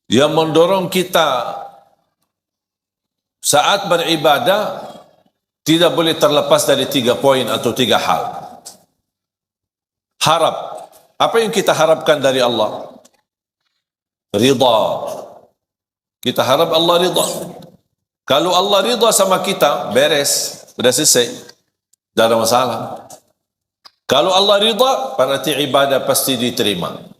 yang mendorong kita saat beribadah tidak boleh terlepas dari 3 poin atau 3 hal. Harap. Apa yang kita harapkan dari Allah? Ridha. Kita harap Allah ridha. Kalau Allah ridha sama kita, beres, sudah selesai, tidak ada masalah. Kalau Allah ridha, berarti ibadah pasti diterima.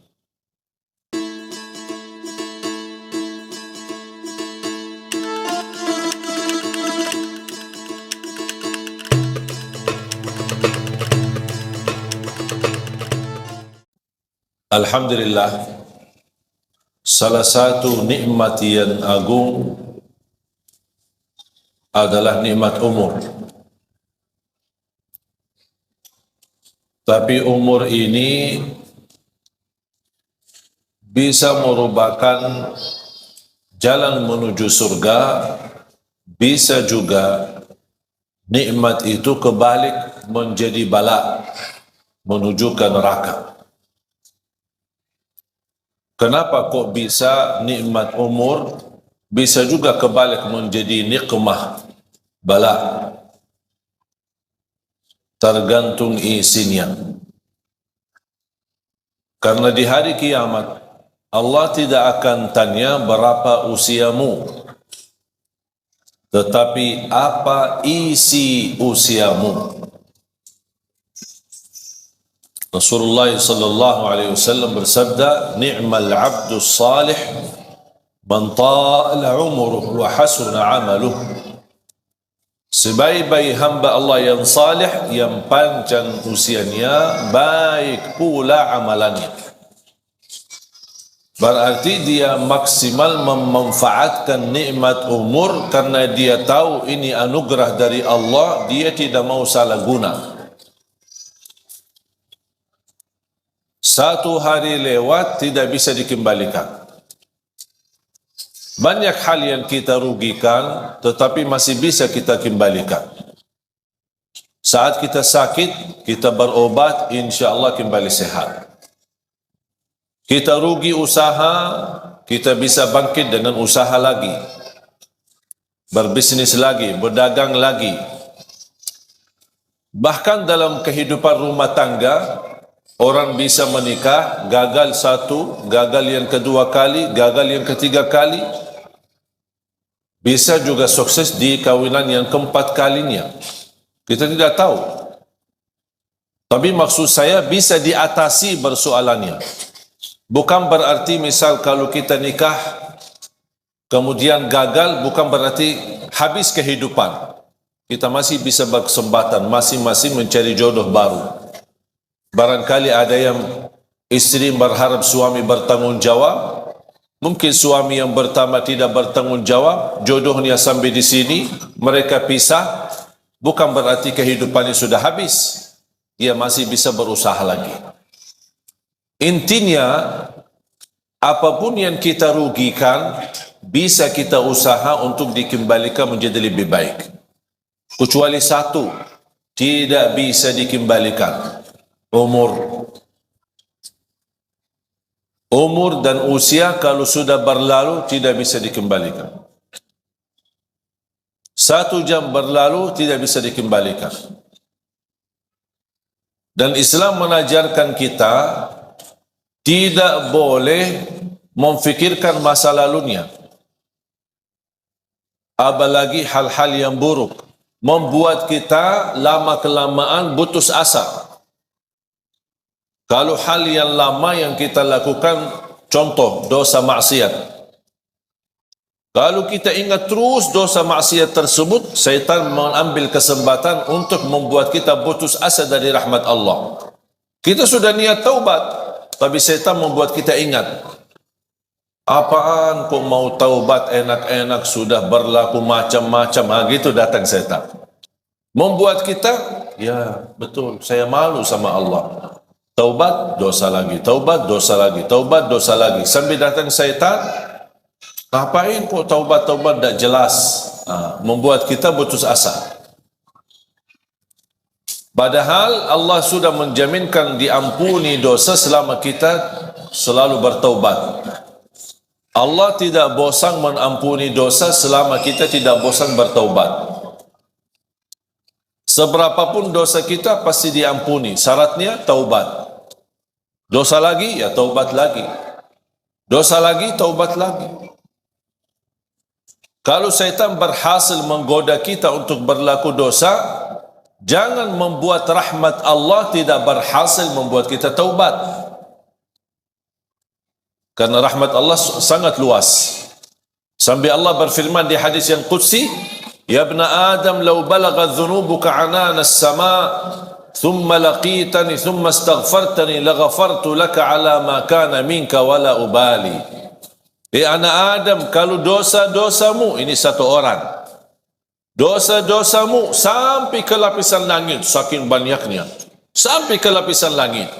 Alhamdulillah, salah satu nikmat yang agung adalah nikmat umur. Tapi umur ini bisa merupakan jalan menuju surga, bisa juga nikmat itu kebalik menjadi bala, menuju ke neraka. Kenapa kok bisa nikmat umur bisa juga kebalik menjadi nikmah, bala? Tergantung isinya. Karena di hari kiamat Allah tidak akan tanya berapa usiamu, tetapi apa isi usiamu. Rasulullah sallallahu alaihi wasallam bersabda, "Ni'mal 'abdu salih man ta'ala 'umruhu wa hasuna 'amaluhu." Sebaik-baik hamba Allah yang salih, yang panjang usianya, baik pula amalannya. Berarti dia maksimal memanfaatkan nikmat umur karena dia tahu ini anugerah dari Allah, dia tidak mau salah guna. Satu hari lewat tidak bisa dikembalikan. Banyak hal yang kita rugikan tetapi masih bisa kita kembalikan. Saat kita sakit, kita berobat, insya-Allah kembali sehat. Kita rugi usaha, kita bisa bangkit dengan usaha lagi. Berbisnis lagi, berdagang lagi. Bahkan dalam kehidupan rumah tangga, orang bisa menikah, gagal satu, gagal yang kedua kali, gagal yang ketiga kali. Bisa juga sukses di kawinan yang keempat kalinya. Kita tidak tahu. Tapi maksud saya bisa diatasi persoalannya. Bukan berarti misal kalau kita nikah, kemudian gagal, bukan berarti habis kehidupan. Kita masih bisa berkesempatan, masing-masing mencari jodoh baru. Barangkali ada yang istri berharap suami bertanggung jawab, mungkin suami yang pertama tidak bertanggung jawab, jodohnya sampai di sini, mereka pisah, bukan berarti kehidupannya sudah habis, dia masih bisa berusaha lagi. Intinya, apapun yang kita rugikan, bisa kita usaha untuk dikembalikan menjadi lebih baik. Kecuali satu, tidak bisa dikembalikan. Umur dan usia kalau sudah berlalu tidak bisa dikembalikan. 1 jam berlalu tidak bisa dikembalikan. Dan Islam mengajarkan kita tidak boleh memfikirkan masa lalunya. Apalagi hal-hal yang buruk membuat kita lama-kelamaan putus asa. Kalau hal yang lama yang kita lakukan, contoh dosa maksiat. Kalau kita ingat terus dosa maksiat tersebut, syaitan mengambil kesempatan untuk membuat kita putus asa dari rahmat Allah. Kita sudah niat taubat, tapi syaitan membuat kita ingat. Apaan kok mau taubat enak-enak sudah berlaku macam-macam. Gitu datang syaitan. Membuat kita, ya betul, saya malu sama Allah. Taubat, dosa lagi. Taubat, dosa lagi. Taubat, dosa lagi. Sambil datang syaitan, ngapain kok taubat-taubat tak jelas? Membuat kita putus asa. Padahal Allah sudah menjaminkan diampuni dosa selama kita selalu bertaubat. Allah tidak bosan mengampuni dosa selama kita tidak bosan bertaubat. Seberapapun dosa kita pasti diampuni. Syaratnya taubat. Dosa lagi, ya taubat lagi. Dosa lagi, taubat lagi. Kalau syaitan berhasil menggoda kita untuk berlaku dosa, jangan membuat rahmat Allah tidak berhasil membuat kita taubat. Karena rahmat Allah sangat luas. Sampai Allah berfirman di hadis yang qudsi, "Ya ibna Adam, law balaghat dhunubuka anana as-sama' thumma laqitani thumma astaghfartani laghafartu laka ala ma kana minka wala ubali." Anak Adam, kalau dosa-dosamu, ini satu orang, dosa-dosamu sampai ke lapisan langit, saking banyaknya, sampai ke lapisan langit,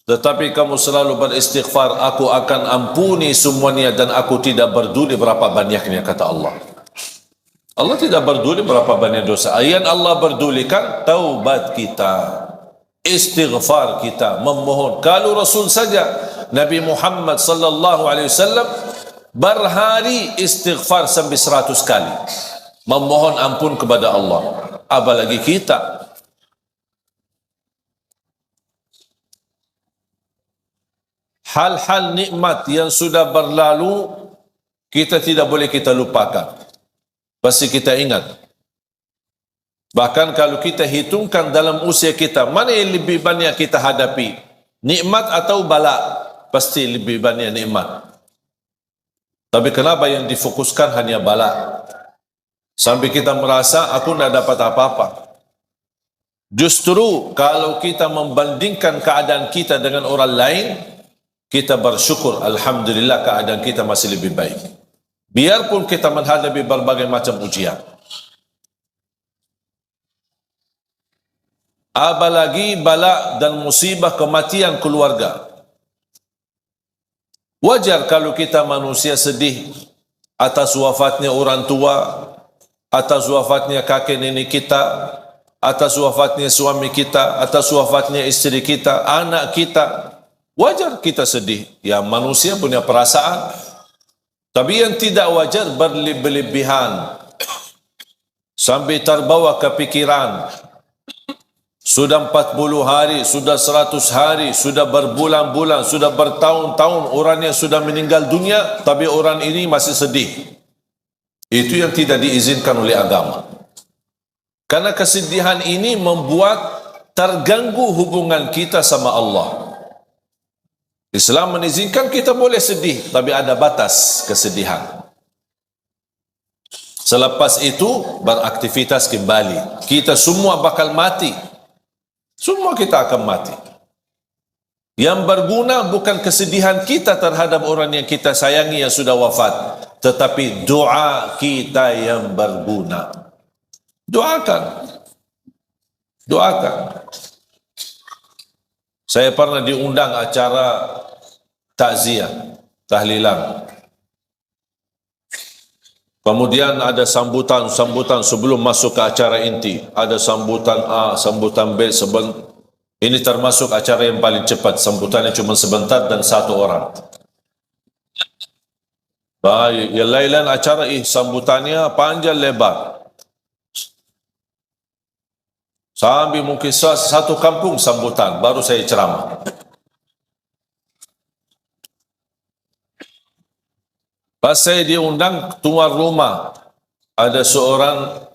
tetapi kamu selalu beristighfar, aku akan ampuni semuanya dan aku tidak peduli berapa banyaknya, kata Allah. Allah tidak peduli berapa banyak dosa. Yang Allah pedulikan taubat kita, istighfar kita, memohon. Kalau Rasul saja, Nabi Muhammad sallallahu alaihi wasallam berhari istighfar sampai 100 kali, memohon ampun kepada Allah. Apalagi kita. Hal-hal nikmat yang sudah berlalu, kita tidak boleh kita lupakan. Pasti kita ingat. Bahkan kalau kita hitungkan dalam usia kita, mana yang lebih banyak kita hadapi? Nikmat atau bala? Pasti lebih banyak nikmat. Tapi kenapa yang difokuskan hanya bala? Sampai kita merasa, aku tidak dapat apa-apa. Justru kalau kita membandingkan keadaan kita dengan orang lain, kita bersyukur, alhamdulillah keadaan kita masih lebih baik. Biarpun kita menghadapi berbagai macam ujian. Apalagi bala dan musibah kematian keluarga. Wajar kalau kita manusia sedih atas wafatnya orang tua, atas wafatnya kakek nenek kita, atas wafatnya suami kita, atas wafatnya istri kita, anak kita. Wajar kita sedih. Ya, manusia punya perasaan. Tapi yang tidak wajar berlebihan. Sampai terbawa kepikiran. Sudah 40 hari, sudah 100 hari, sudah berbulan-bulan, sudah bertahun-tahun orangnya sudah meninggal dunia, tapi orang ini masih sedih. Itu yang tidak diizinkan oleh agama. Karena kesedihan ini membuat terganggu hubungan kita sama Allah. Islam mengizinkan kita boleh sedih, tapi ada batas kesedihan. Selepas itu beraktivitas kembali. Kita semua bakal mati. Semua kita akan mati. Yang berguna bukan kesedihan kita terhadap orang yang kita sayangi yang sudah wafat, tetapi doa kita yang berguna. Doakan. Doakan. Saya pernah diundang acara takziah, tahlilan. Kemudian ada sambutan sebelum masuk ke acara inti. Ada sambutan A, sambutan B. Ini termasuk acara yang paling cepat. Sambutannya cuma sebentar dan satu orang. Yang lain acara sambutannya panjang lebar. Sampai mungkin satu kampung sambutan, baru saya ceramah. Pas saya diundang tuan rumah, ada seorang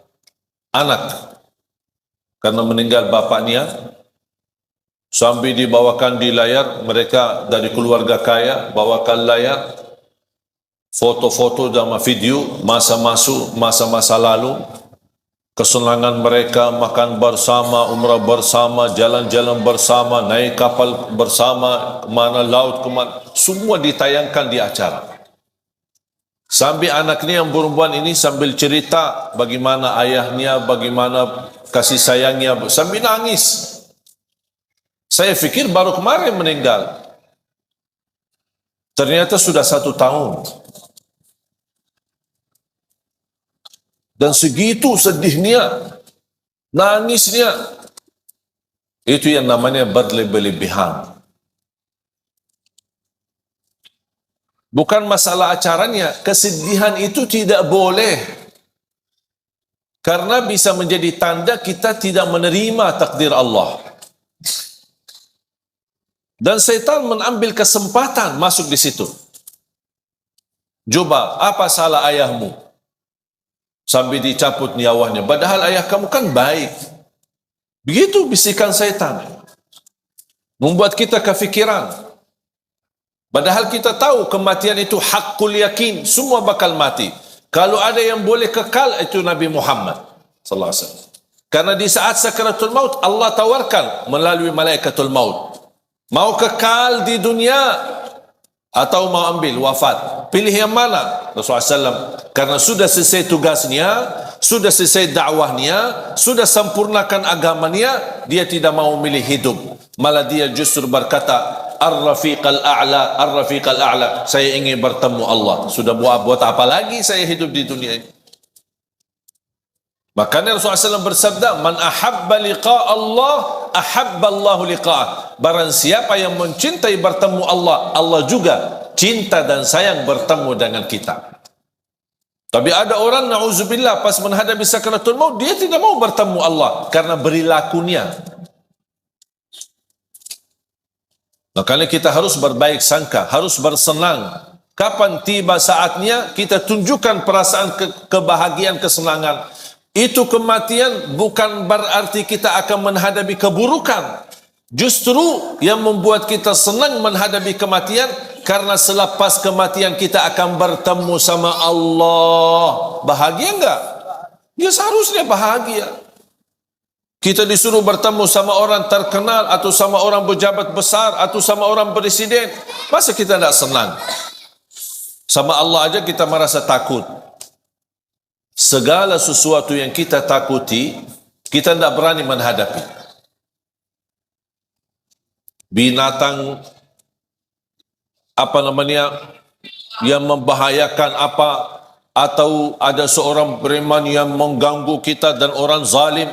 anak karena meninggal bapaknya, sambil dibawakan di layar, mereka dari keluarga kaya bawakan layar foto-foto dan video masa-masa lalu, kesenangan mereka, makan bersama, umrah bersama, jalan-jalan bersama, naik kapal bersama, mana laut kemana, semua ditayangkan di acara. Sambil anaknya yang perempuan ini sambil cerita bagaimana ayahnya, bagaimana kasih sayangnya, sambil nangis. Saya fikir baru kemarin meninggal. Ternyata sudah 1 tahun. Dan segitu sedihnya, nangisnya. Itu yang namanya berlebihan. Bukan masalah acaranya. Kesedihan itu tidak boleh. Karena bisa menjadi tanda kita tidak menerima takdir Allah. Dan syaitan mengambil kesempatan masuk di situ. Coba, apa salah ayahmu? Sampai dicabut nyawanya. Padahal ayah kamu kan baik. Begitu bisikan syaitan. Membuat kita kefikiran. Padahal kita tahu kematian itu hakul yakin. Semua bakal mati. Kalau ada yang boleh kekal, itu Nabi Muhammad sallallahu alaihi wasallam. Karena di saat sakaratul maut, Allah tawarkan melalui malaikatul maut. Mau kekal di dunia atau mau ambil wafat? Pilih yang mana? Rasulullah SAW. Karena sudah selesai tugasnya, sudah selesai dakwahnya, sudah sempurnakan agamanya, dia tidak mau milih hidup. Malah dia justru berkata, Ar-Rafiqal A'la, Ar-Rafiqal A'la. Saya ingin bertemu Allah. Sudah buat apa lagi saya hidup di dunia ini? Makanya Rasulullah SAW bersabda, Man ahabba liqa Allah, ahabba Allahu liqa'ah. Barang siapa yang mencintai bertemu Allah, Allah juga cinta dan sayang bertemu dengan kita. Tapi ada orang, na'udzubillah, pas menghadapi sakaratul maut, dia tidak mau bertemu Allah karena perilakunya. Makanya kita harus berbaik sangka, harus bersenang. Kapan tiba saatnya, kita tunjukkan perasaan kebahagiaan, kesenangan. Itu kematian bukan berarti kita akan menghadapi keburukan. Justru yang membuat kita senang menghadapi kematian, karena selepas kematian kita akan bertemu sama Allah. Bahagia enggak? Ya seharusnya bahagia. Kita disuruh bertemu sama orang terkenal, atau sama orang pejabat besar, atau sama orang presiden. Masa kita tidak senang? Sama Allah aja kita merasa takut. Segala sesuatu yang kita takuti, kita tidak berani menghadapi. Binatang yang membahayakan apa, atau ada seorang preman yang mengganggu kita dan orang zalim,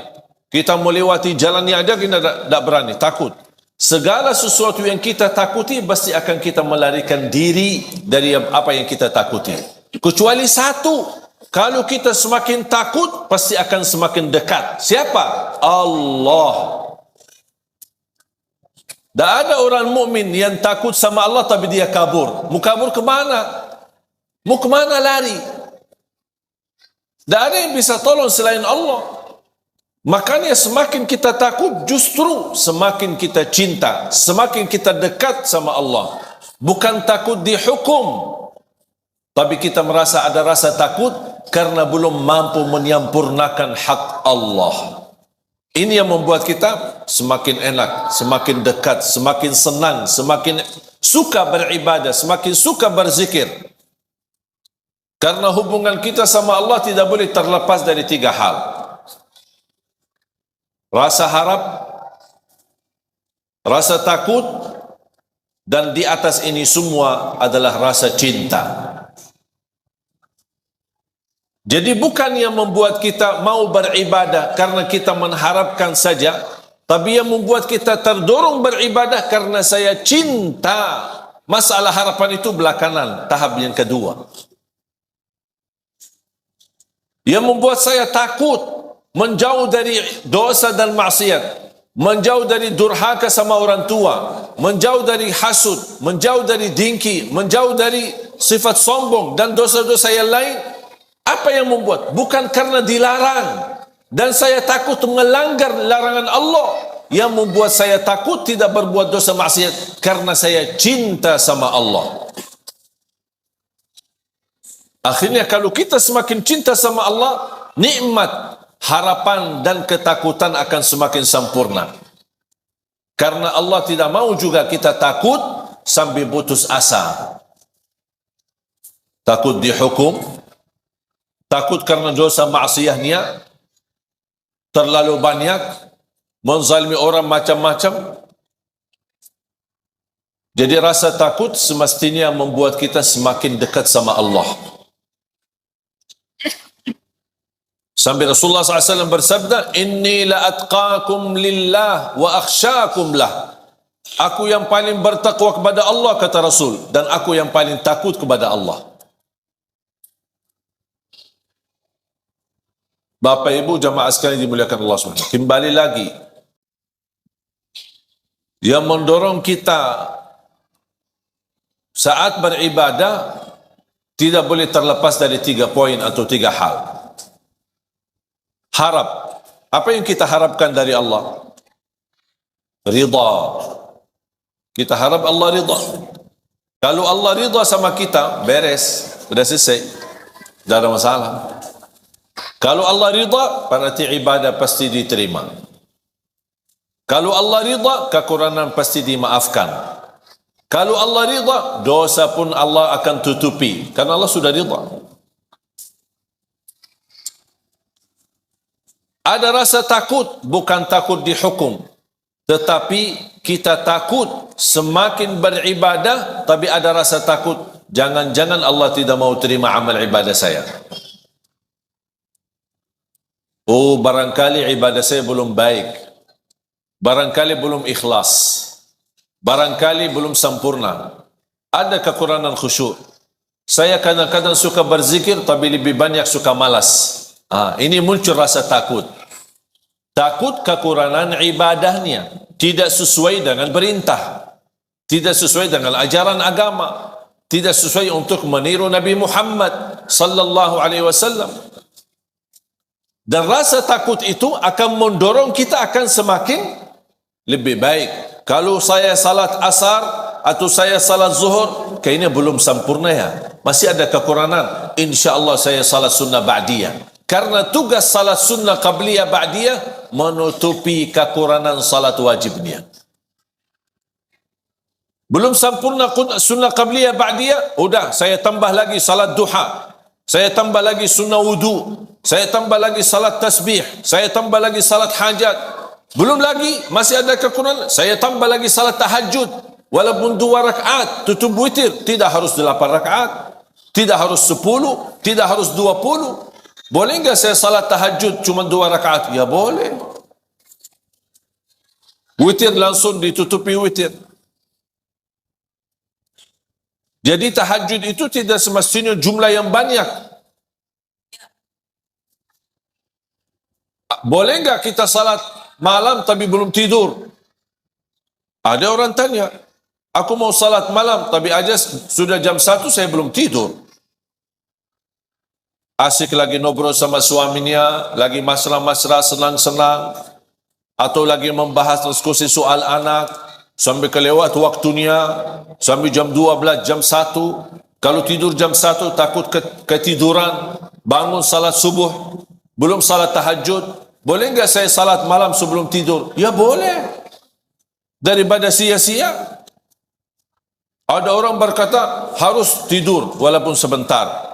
kita melewati jalannya aja kita tidak berani, takut. Segala sesuatu yang kita takuti pasti akan kita melarikan diri dari apa yang kita takuti. Kecuali satu, kalau kita semakin takut, pasti akan semakin dekat. Siapa? Allah. Tak ada orang mukmin yang takut sama Allah tapi dia kabur. Mau kabur ke mana? Mau ke mana lari? Tak ada yang bisa tolong selain Allah. Makanya semakin kita takut, justru semakin kita cinta, semakin kita dekat sama Allah. Bukan takut dihukum, tapi kita merasa ada rasa takut karena belum mampu menyempurnakan hak Allah. Ini yang membuat kita semakin enak, semakin dekat, semakin senang, semakin suka beribadah, semakin suka berzikir. Karena hubungan kita sama Allah tidak boleh terlepas dari tiga hal. Rasa harap, rasa takut, dan di atas ini semua adalah rasa cinta. Jadi bukan yang membuat kita mau beribadah karena kita mengharapkan saja, tapi yang membuat kita terdorong beribadah karena saya cinta. Masalah harapan itu belakangan, tahap yang kedua. Yang membuat saya takut, menjauh dari dosa dan maksiat, menjauh dari durhaka sama orang tua, menjauh dari hasud, menjauh dari dengki, menjauh dari sifat sombong dan dosa-dosa yang lain. Apa yang membuat? Bukan karena dilarang dan saya takut melanggar larangan Allah. Yang membuat saya takut tidak berbuat dosa maksiat karena saya cinta sama Allah. Akhirnya kalau kita semakin cinta sama Allah, nikmat, harapan dan ketakutan akan semakin sempurna. Karena Allah tidak mau juga kita takut sampai putus asa. Takut dihukum, takut karena dosa maksiatnya terlalu banyak, menzalimi orang macam-macam. Jadi rasa takut semestinya membuat kita semakin dekat sama Allah. Sampai Rasulullah SAW bersabda, Inni la atqakum lillah wa akhsyakum lah. Aku yang paling bertakwa kepada Allah, kata Rasul, dan aku yang paling takut kepada Allah. Bapak Ibu jamaah sekalian dimuliakan Allah SWT. Kembali lagi, yang mendorong kita saat beribadah tidak boleh terlepas dari 3 poin atau 3 hal. Harap. Apa yang kita harapkan dari Allah? Ridha. Kita harap Allah ridha. Kalau Allah ridha sama kita, beres, sudah selesai, tidak ada masalah. Kalau Allah ridha, berarti ibadah pasti diterima. Kalau Allah ridha, kekurangan pasti dimaafkan. Kalau Allah ridha, dosa pun Allah akan tutupi, karena Allah sudah ridha. Ada rasa takut, bukan takut dihukum, tetapi kita takut semakin beribadah, tapi ada rasa takut, jangan-jangan Allah tidak mau terima amal ibadah saya. Oh, barangkali ibadah saya belum baik, barangkali belum ikhlas, barangkali belum sempurna, ada kekurangan khusyuk. Saya kadang-kadang suka berzikir, tapi lebih banyak suka malas. Ini muncul rasa takut. Takut kekurangan ibadahnya, tidak sesuai dengan perintah, tidak sesuai dengan ajaran agama, tidak sesuai untuk meniru Nabi Muhammad sallallahu alaihi wasallam. Dan rasa takut itu akan mendorong kita akan semakin lebih baik. Kalau saya salat asar atau saya salat zuhur, kayaknya belum sempurna ya, masih ada kekurangan, insya-Allah saya salat sunnah ba'diyah. Karena tugas salat sunnah qabliyah ba'diyah menutupi kekurangan salat wajibnya. Belum sempurna sunnah qabliyah ba'diyah, udah saya tambah lagi salat duha, saya tambah lagi sunnah wudu, saya tambah lagi salat tasbih, saya tambah lagi salat hajat. Belum lagi, masih ada kekurangan, saya tambah lagi salat tahajud, walaupun 2 rakaat, tutup witir, tidak harus 8 rakaat, tidak harus 10, tidak harus 20. Boleh enggak saya salat tahajud cuma 2 rakaat? Ya boleh. Witir langsung ditutupi witir. Jadi tahajud itu tidak semestinya jumlah yang banyak. Boleh enggak kita salat malam tapi belum tidur? Ada orang tanya, aku mau salat malam tapi aja sudah jam 1 saya belum tidur. Asik lagi ngobrol sama suaminya, lagi mesra-mesra, senang-senang, atau lagi membahas diskusi soal anak, sampai kelewat waktunya, sampai jam 12, jam 1. Kalau tidur jam 1 takut ketiduran, bangun salat subuh, belum salat tahajud. Boleh enggak saya salat malam sebelum tidur? Ya boleh. Daripada sia-sia. Ada orang berkata harus tidur walaupun sebentar.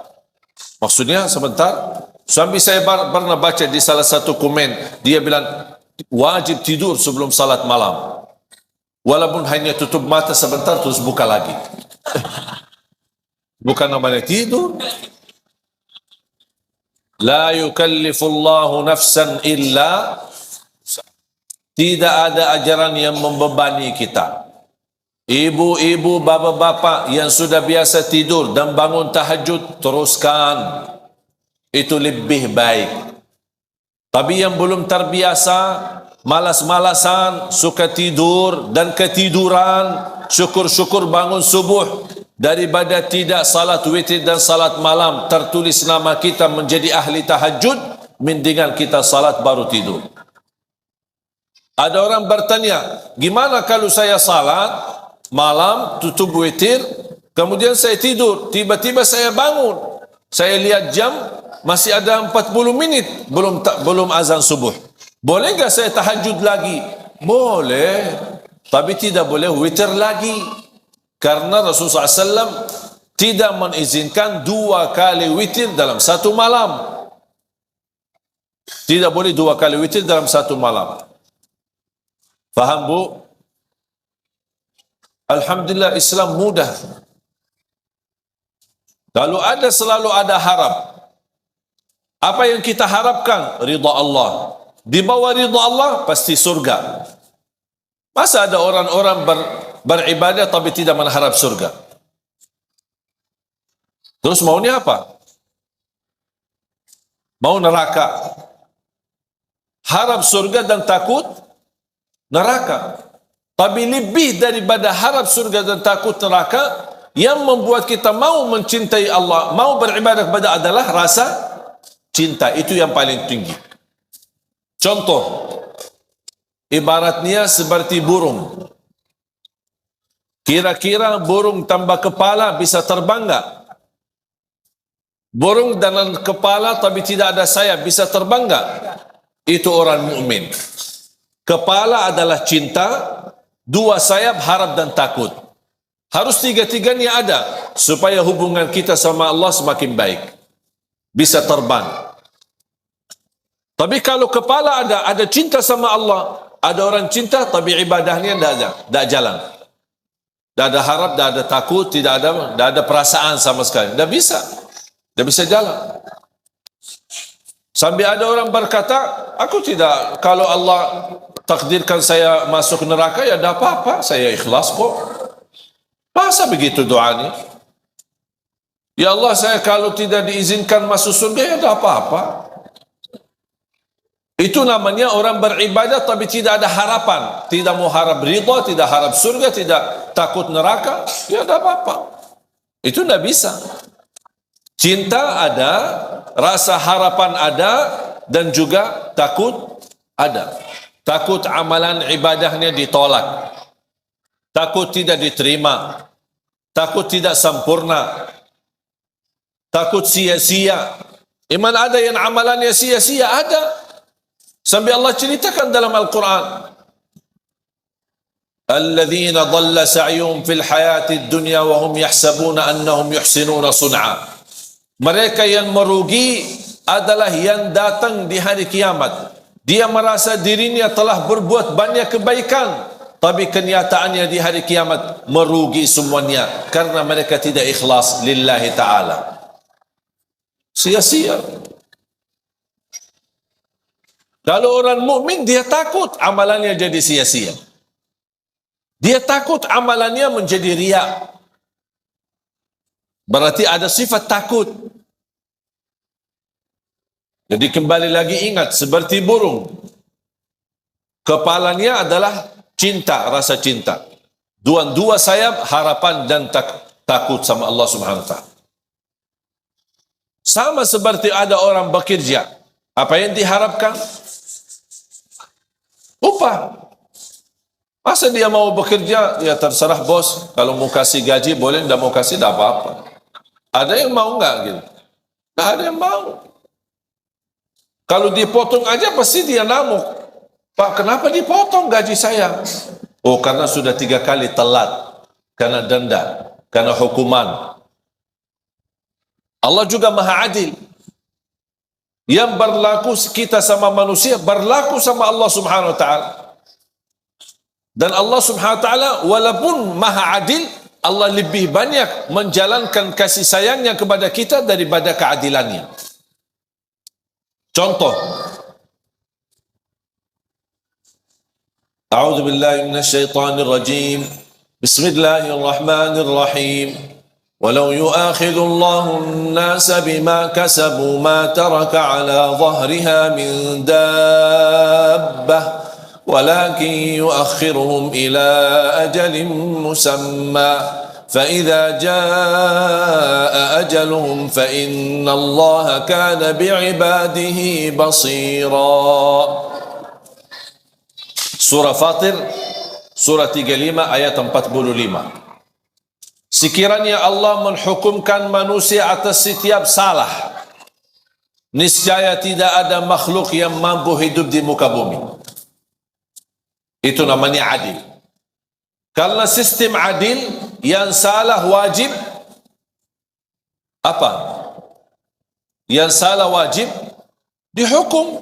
Maksudnya sebentar. Sampai saya pernah baca di salah satu komen, dia bilang wajib tidur sebelum salat malam, walaupun hanya tutup mata sebentar terus buka lagi. Bukan namanya tidur. La yukallifullahu nafsan illa, tidak ada ajaran yang membebani kita. Ibu-ibu, bapa-bapa yang sudah biasa tidur dan bangun tahajud, teruskan. Itu lebih baik. Tapi yang belum terbiasa, malas-malasan, suka tidur dan ketiduran, syukur-syukur bangun subuh, daripada tidak salat witir dan salat malam, tertulis nama kita menjadi ahli tahajud, mendingan kita salat baru tidur. Ada orang bertanya, gimana kalau saya salat malam, tutup witir, kemudian saya tidur, tiba-tiba saya bangun, saya lihat jam, masih ada 40 minit, belum azan subuh. Boleh enggak saya tahajud lagi? Boleh, tapi tidak boleh witir lagi. Karena Rasulullah SAW tidak mengizinkan 2 kali witir dalam satu malam. Tidak boleh 2 kali witir dalam satu malam. Faham bu? Alhamdulillah Islam mudah. Kalau ada, selalu ada harap. Apa yang kita harapkan? Ridha Allah. Di bawah ridha Allah pasti surga. Masa ada orang-orang beribadah tapi tidak mengharap surga? Terus maunya apa? Mau neraka. Harap surga dan takut neraka. Tapi lebih daripada harap surga dan takut neraka, yang membuat kita mau mencintai Allah, mau beribadah kepada adalah rasa cinta. Itu yang paling tinggi. Contoh, ibaratnya seperti burung. Kira-kira burung tanpa kepala bisa terbang enggak? Burung dengan kepala tapi tidak ada sayap bisa terbang enggak? Itu orang mukmin. Kepala adalah cinta, dua sayap harap dan takut. Harus tiga-tiganya ada supaya hubungan kita sama Allah semakin baik. Bisa terbang. Tapi kalau kepala ada cinta sama Allah, ada orang cinta tapi ibadahnya tidak jalan. Tidak ada harap, tidak ada takut, tidak ada perasaan sama sekali. Tidak bisa jalan. Sampai ada orang berkata, aku tidak, kalau Allah takdirkan saya masuk neraka, ya tidak apa-apa, saya ikhlas kok. Masa begitu doanya? Ya Allah, saya kalau tidak diizinkan masuk surga, ya tidak apa-apa. Itu namanya orang beribadah tapi tidak ada harapan. Tidak mau harap ridha, tidak harap surga, tidak takut neraka. Ya tidak apa-apa. Itu tidak bisa. Cinta ada, rasa harapan ada, dan juga takut ada. Takut amalan ibadahnya ditolak. Takut tidak diterima. Takut tidak sempurna. Takut sia-sia. Iman ada yang amalannya sia-sia? Ada. Sampai Allah ceritakan dalam Al-Quran, alladzina dhalla sa'yuhum fil hayatid dunya wa hum yahsabuna annahum yuhsinuna sun'a. Mereka yang merugi adalah yang datang di hari kiamat. Dia merasa dirinya telah berbuat banyak kebaikan, tapi kenyataannya di hari kiamat merugi semuanya karena mereka tidak ikhlas lillahi ta'ala. Sia-sia. Kalau orang mukmin dia takut amalannya jadi sia-sia. Dia takut amalannya menjadi riya. Berarti ada sifat takut. Jadi kembali lagi ingat, seperti burung. Kepalanya adalah cinta, rasa cinta. Dua sayap harapan dan takut sama Allah Subhanahu wa taala. Sama seperti ada orang bekerja. Apa yang diharapkan? Upah. Masa dia mau bekerja, ya terserah bos. Kalau mau kasih gaji boleh, tidak mau kasih tidak apa-apa. Ada yang mau enggak gitu? Tidak ada yang mau. Kalau dipotong aja pasti dia ngamuk. Pak, kenapa dipotong gaji saya? Oh, karena sudah 3 kali telat. Karena denda, karena hukuman. Allah juga maha adil. Yang berlaku kita sama manusia berlaku sama Allah Subhanahu wa taala. Dan Allah Subhanahu wa taala walaupun maha adil, Allah lebih banyak menjalankan kasih sayangnya kepada kita daripada keadilannya. Contoh, A'udzu billahi minasy syaithanir rajim. Bismillahirrahmanirrahim. ولو يؤاخذ الله الناس بما كسبوا ما ترك على ظهرها من دابة ولكن يؤخرهم إلى أجل مسمى فإذا جاء أجلهم فإن الله كان بعباده بصيرا. Surah Fatir, surah 35 ayat 45. Sekiranya Allah menghukumkan manusia atas setiap salah, niscaya tidak ada makhluk yang mampu hidup di muka bumi. Itu namanya adil. Karena sistem adil, yang salah wajib apa? Yang salah wajib dihukum.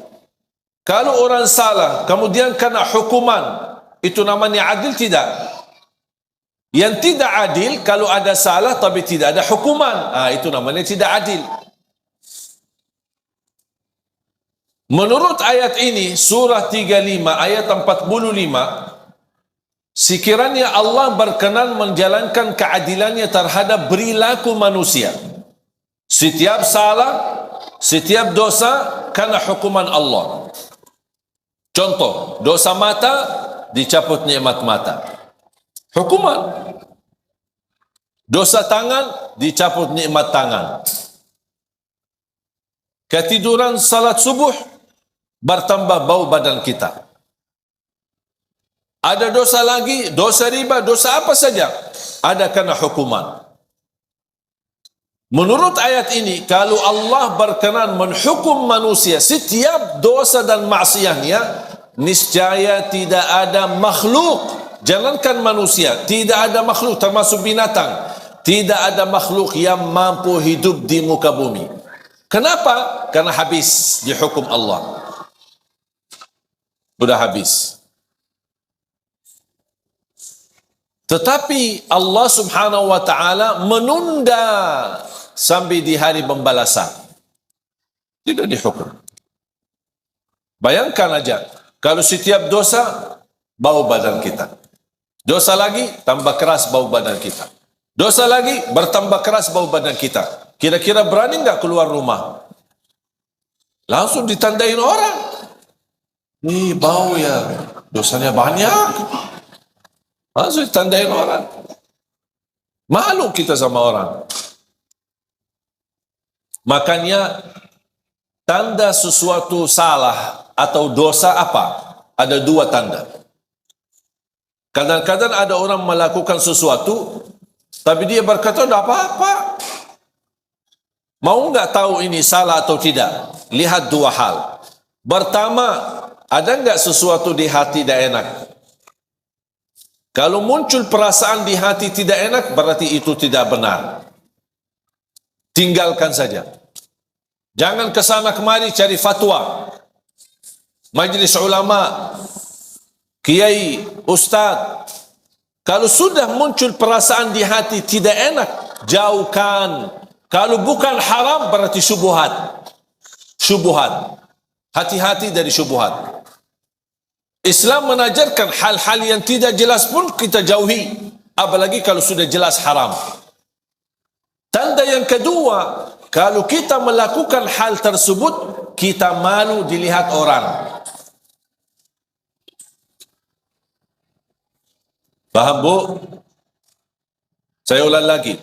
Kalau orang salah kemudian kena hukuman, itu namanya adil tidak? Yang tidak adil, kalau ada salah tapi tidak ada hukuman, itu namanya tidak adil. Menurut ayat ini, surah 35 ayat 45, sekiranya Allah berkenan menjalankan keadilannya terhadap perilaku manusia, setiap salah, setiap dosa kena hukuman Allah. Contoh, dosa mata dicabut nikmat mata, hukuman. Dosa tangan dicabut nikmat tangan. Ketiduran salat subuh bertambah bau badan kita. Ada dosa lagi, dosa riba, dosa apa saja, ada kena hukuman. Menurut ayat ini, kalau Allah berkenan menghukum manusia setiap dosa dan maksiatnya, niscaya tidak ada makhluk, jangankan manusia, tidak ada makhluk termasuk binatang, tidak ada makhluk yang mampu hidup di muka bumi. Kenapa? Karena habis dihukum Allah. Sudah habis. Tetapi Allah subhanahu wa ta'ala menunda sampai di hari pembalasan. Tidak dihukum. Bayangkan aja, kalau setiap dosa, bau badan kita. Dosa lagi, tambah keras bau badan kita. Dosa lagi, bertambah keras bau badan kita. Kira-kira berani enggak keluar rumah? Langsung ditandain orang. Nih bau ya, dosanya banyak. Langsung ditandain orang. Malu kita sama orang. Makanya tanda sesuatu salah atau dosa apa? Ada dua tanda. Kadang-kadang ada orang melakukan sesuatu, tapi dia berkata, tidak apa-apa. Mau enggak tahu ini salah atau tidak? Lihat dua hal. Pertama, ada enggak sesuatu di hati tidak enak? Kalau muncul perasaan di hati tidak enak, berarti itu tidak benar. Tinggalkan saja. Jangan ke sana kemari cari fatwa. Majlis ulama, kiai, ustaz. Kalau sudah muncul perasaan di hati tidak enak, jauhkan. Kalau bukan haram, berarti syubhat. Syubhat. Hati-hati dari syubhat. Islam mengajarkan hal-hal yang tidak jelas pun kita jauhi. Apalagi kalau sudah jelas haram. Tanda yang kedua, kalau kita melakukan hal tersebut, kita malu dilihat orang. Faham bu? Saya ulang lagi.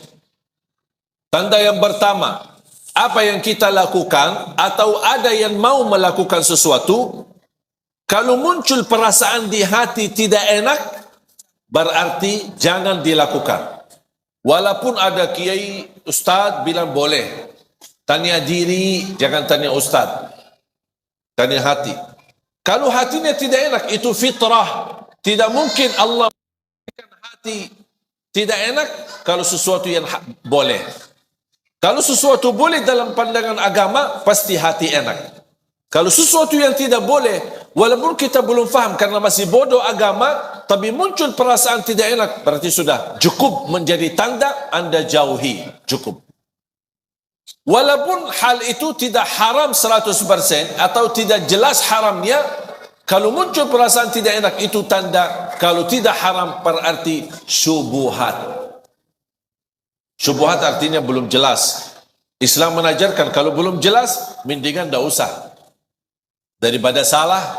Tanda yang pertama, apa yang kita lakukan atau ada yang mau melakukan sesuatu, kalau muncul perasaan di hati tidak enak, berarti jangan dilakukan. Walaupun ada kiai, ustaz bilang boleh. Tanya diri, jangan tanya ustaz. Tanya hati. Kalau hatinya tidak enak, itu fitrah. Tidak mungkin Allah memberikan hati tidak enak kalau sesuatu yang boleh. Kalau sesuatu boleh dalam pandangan agama, pasti hati enak. Kalau sesuatu yang tidak boleh, walaupun kita belum faham karena masih bodoh agama, tapi muncul perasaan tidak enak, berarti sudah cukup menjadi tanda Anda jauhi. Cukup. Walaupun hal itu tidak haram 100% atau tidak jelas haramnya, kalau muncul perasaan tidak enak, itu tanda kalau tidak haram berarti syubhat. Syubhat artinya belum jelas. Islam menajarkan kalau belum jelas, mendingan tidak usah. Daripada salah.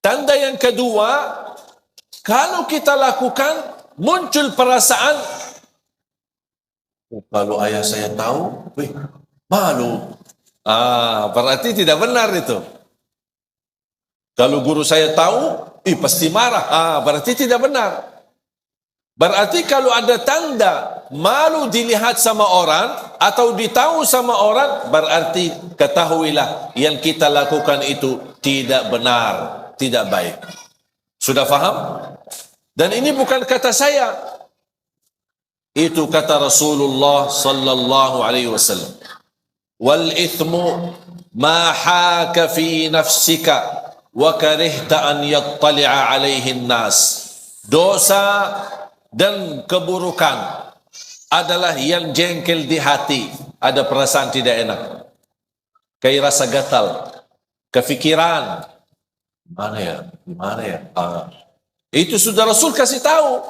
Tanda yang kedua, kalau kita lakukan, muncul perasaan, kalau ayah saya tahu, malu. Berarti tidak benar itu. Kalau guru saya tahu, pasti marah. Berarti tidak benar. Berarti kalau ada tanda malu dilihat sama orang atau ditahu sama orang, berarti ketahuilah yang kita lakukan itu tidak benar, tidak baik. Sudah faham? Dan ini bukan kata saya. Itu kata Rasulullah sallallahu alaihi wasallam. Wal ithmu ma haka fi nafsika wa karihta an yattali'a alaihi an-nas. Dosa dan keburukan adalah yang jengkel di hati, ada perasaan tidak enak, kayak rasa gatal, kefikiran, gimana ya, Itu sudah Rasul kasih tahu.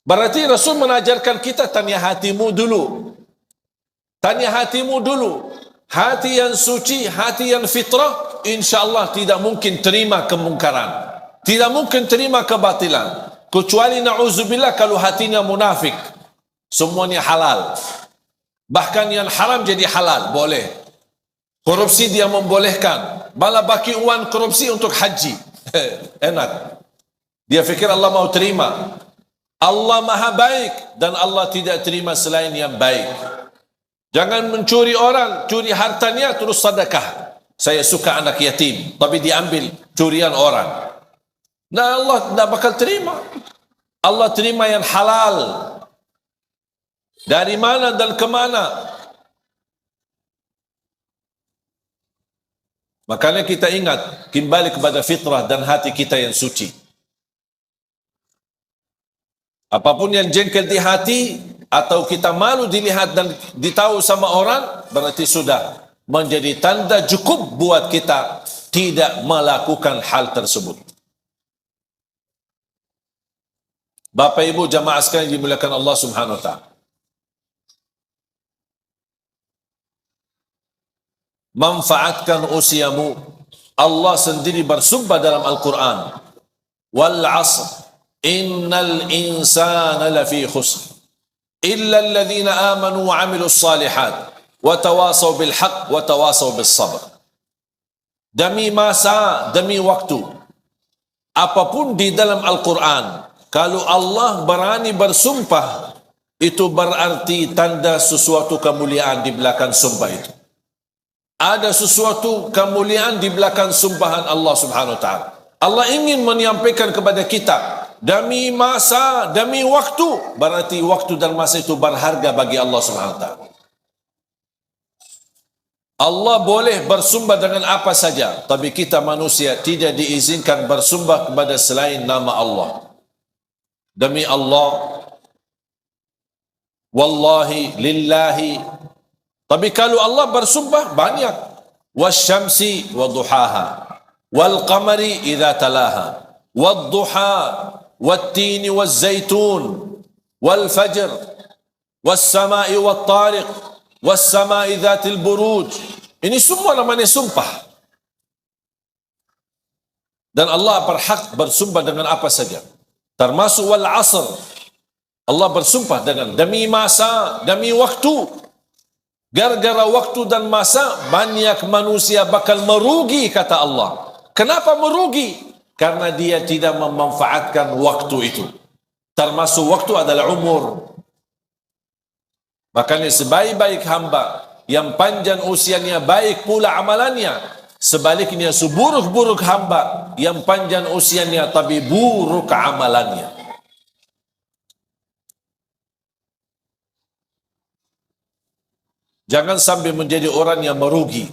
Berarti Rasul mengajarkan kita tanya hatimu dulu. Tanya hatimu dulu. Hati yang suci, hati yang fitrah, insya-Allah tidak mungkin terima kemungkaran. Tidak mungkin terima kebatilan. Kecuali na'udzubillah kalau hatinya munafik. Semuanya halal. Bahkan yang haram jadi halal, boleh. Korupsi dia membolehkan. Malah bagi uang korupsi untuk haji. Enak. Dia fikir Allah mau terima. Allah maha baik dan Allah tidak terima selain yang baik. Jangan mencuri orang, curi hartanya terus sedekah. Saya suka anak yatim, tapi diambil curian orang. Nah, Allah tidak bakal terima. Allah terima yang halal. Dari mana dan kemana? Makanya kita ingat, kembali kepada fitrah dan hati kita yang suci. Apapun yang jengkel di hati, atau kita malu dilihat dan ditahu sama orang, berarti sudah menjadi tanda cukup buat kita tidak melakukan hal tersebut. Bapak Ibu jamaah sekalian dimuliakan Allah Subhanahu wa taala. Manfaatkan usiamu. Allah sendiri bersumpah dalam Al-Quran. Wal 'asr innal insana lafi khusr illa alladhina amanu wa 'amilus salihat wa tawasaw bil haqq wa tawasaw bis sabr. Demi masa, demi waktu, apapun di dalam Al-Quran, kalau Allah berani bersumpah, itu berarti tanda sesuatu kemuliaan di belakang sumpah itu. Ada sesuatu kemuliaan di belakang sumpahan Allah Subhanahu wa taala. Allah ingin menyampaikan kepada kita, demi masa, demi waktu, berarti waktu dan masa itu berharga bagi Allah Subhanahu wa taala. Allah boleh bersumpah dengan apa saja, tapi kita manusia tidak diizinkan bersumpah kepada selain nama Allah. Demi Allah, wallahi, lillahi. Tapi kalau Allah bersumpah banyak. Wasyamsi wa duhaha, wal qamari idza talaha, wad duha, wat tini waz zaitun, wal fajr, was samai wat tariq, was samai dzatil buruj. Ini semua namanya sumpah. Dan Allah berhak bersumpah dengan apa saja. Termasuk wal asr. Allah bersumpah dengan demi masa, demi waktu. Gara-gara waktu dan masa, banyak manusia bakal merugi, kata Allah. Kenapa merugi? Karena dia tidak memanfaatkan waktu itu. Termasuk waktu adalah umur. Makanya sebaik-baik hamba, yang panjang usianya, baik pula amalannya. Sebaliknya seburuk-buruk hamba, yang panjang usianya tapi buruk amalannya. Jangan sampai menjadi orang yang merugi.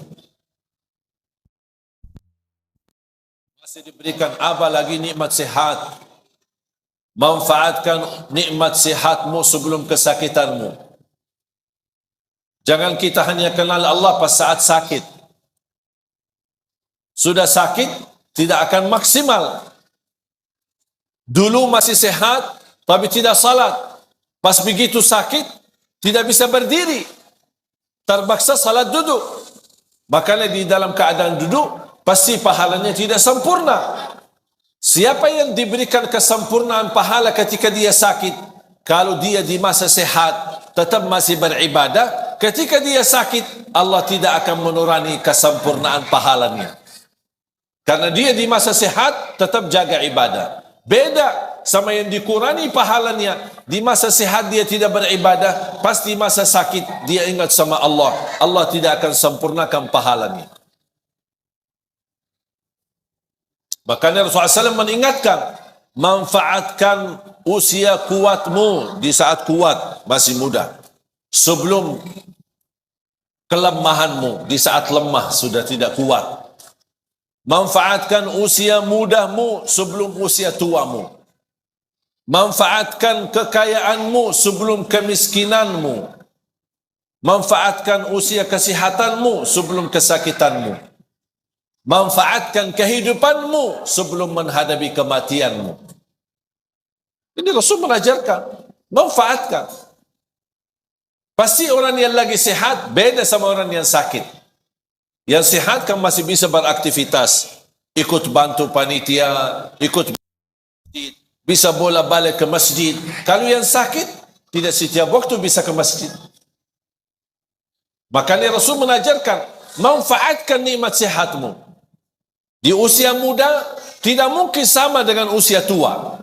Masih diberikan apa lagi nikmat sehat. Manfaatkan nikmat sehatmu sebelum kesakitanmu. Jangan kita hanya kenal Allah pas saat sakit. Sudah sakit, tidak akan maksimal. Dulu masih sehat, tapi tidak salat. Pas begitu sakit, tidak bisa berdiri. Terpaksa salat duduk. Makanya di dalam keadaan duduk, pasti pahalanya tidak sempurna. Siapa yang diberikan kesempurnaan pahala ketika dia sakit? Kalau dia di masa sehat, tetap masih beribadah. Ketika dia sakit, Allah tidak akan menurani kesempurnaan pahalanya. Karena dia di masa sehat, tetap jaga ibadah. Beda sama yang dikurangi pahalanya. Di masa sehat dia tidak beribadah, pasti masa sakit dia ingat sama Allah. Allah tidak akan sempurnakan pahalanya. Makanya Rasulullah SAW mengingatkan, manfaatkan usia kuatmu di saat kuat, masih muda. Sebelum kelemahanmu di saat lemah, sudah tidak kuat. Manfaatkan usia mudamu sebelum usia tuamu. Manfaatkan kekayaanmu sebelum kemiskinanmu. Manfaatkan usia kesehatanmu sebelum kesakitanmu. Manfaatkan kehidupanmu sebelum menghadapi kematianmu. Ini Rasul mengajarkan, manfaatkan. Pasti orang yang lagi sehat beda sama orang yang sakit. Yang sehat kan masih bisa beraktivitas, ikut bantu panitia, ikut masjid, bisa bola balik ke masjid. Kalau yang sakit, tidak setiap waktu bisa ke masjid. Makanya Rasul mengajarkan, manfaatkan nikmat sehatmu. Di usia muda, tidak mungkin sama dengan usia tua.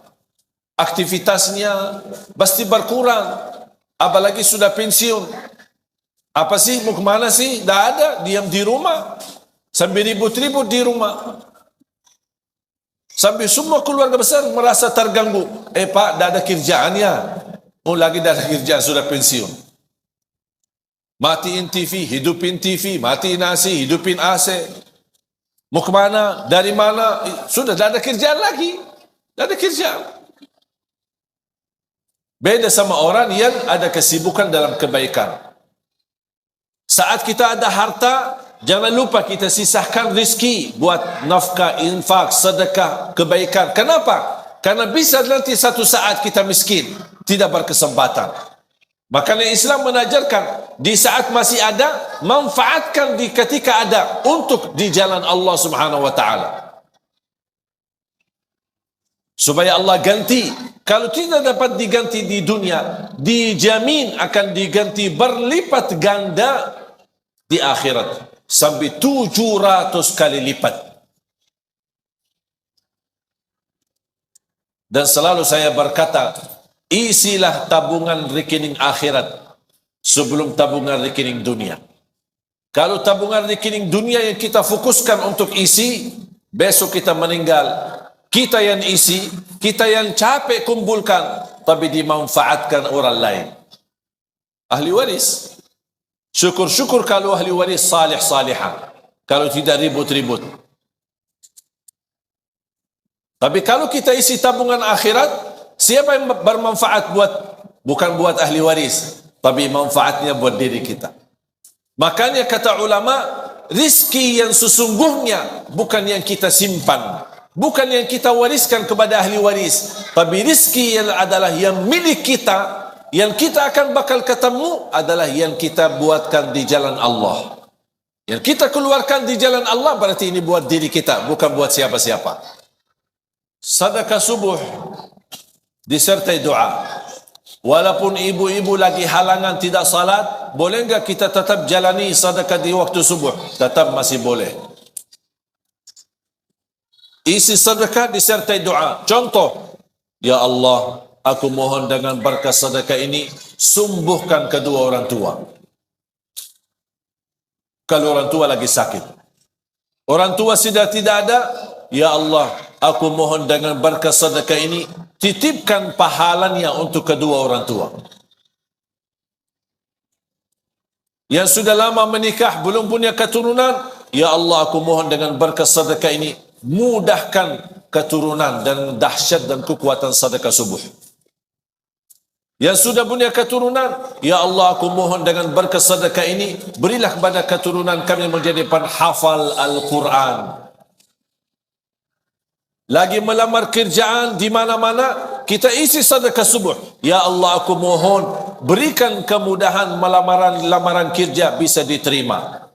Aktivitasnya pasti berkurang. Apalagi sudah pensiun. Apa sih, mau kemana sih? Dah ada, diam di rumah. Sambil ribut-ribut di rumah. Sampai semua keluarga besar merasa terganggu. Pak, dah ada kerjaannya. Oh, lagi dah ada kerjaan, sudah pensiun. Matiin TV, hidupin TV, matiin AC, hidupin AC. Mau kemana? Dari mana? Sudah dah ada kerjaan lagi. Dah ada kerjaan. Beda sama orang yang ada kesibukan dalam kebaikan. Saat kita ada harta, jangan lupa kita sisahkan rezeki buat nafkah, infak, sedekah, kebaikan. Kenapa? Karena bisa nanti satu saat kita miskin, tidak berkesempatan. Makanya Islam mengajarkan, di saat masih ada, manfaatkan di ketika ada untuk di jalan Allah Subhanahu wa taala. Supaya Allah ganti. Kalau tidak dapat diganti di dunia, dijamin akan diganti berlipat ganda di akhirat. Sampai 700 kali lipat. Dan selalu saya berkata, isilah tabungan rekening akhirat sebelum tabungan rekening dunia. Kalau tabungan rekening dunia yang kita fokuskan untuk isi, besok kita meninggal. Kita yang isi, kita yang capek kumpulkan, tapi dimanfaatkan orang lain. Ahli waris. Syukur-syukur kalau ahli waris salih-salihah. Kalau tidak ribut-ribut. Tapi kalau kita isi tabungan akhirat, siapa yang bermanfaat bukan buat ahli waris, tapi manfaatnya buat diri kita. Makanya kata ulama, rizki yang sesungguhnya bukan yang kita simpan, bukan yang kita wariskan kepada ahli waris, tapi rizki yang adalah yang milik kita, yang kita akan bakal ketemu adalah yang kita buatkan di jalan Allah. Yang kita keluarkan di jalan Allah berarti ini buat diri kita, bukan buat siapa-siapa. Sedekah subuh disertai doa. Walaupun ibu-ibu lagi halangan tidak salat, boleh enggak kita tetap jalani sedekah di waktu subuh? Tetap masih boleh. Isi sedekah disertai doa. Contoh, ya Allah, aku mohon dengan berkah sedekah ini, sembuhkan kedua orang tua. Kalau orang tua lagi sakit. Orang tua sudah tidak ada, ya Allah, aku mohon dengan berkah sedekah ini, titipkan pahalanya untuk kedua orang tua. Yang sudah lama menikah, belum punya keturunan, ya Allah, aku mohon dengan berkah sedekah ini, mudahkan keturunan dan dahsyat dan kekuatan sedekah subuh. Yang sudah punya keturunan, ya Allah, aku mohon dengan berkah sedekah ini, berilah kepada keturunan kami menjadi penghafal Al-Quran. Lagi melamar kerjaan di mana-mana, kita isi sedekah subuh. Ya Allah, aku mohon berikan kemudahan lamaran kerja bisa diterima.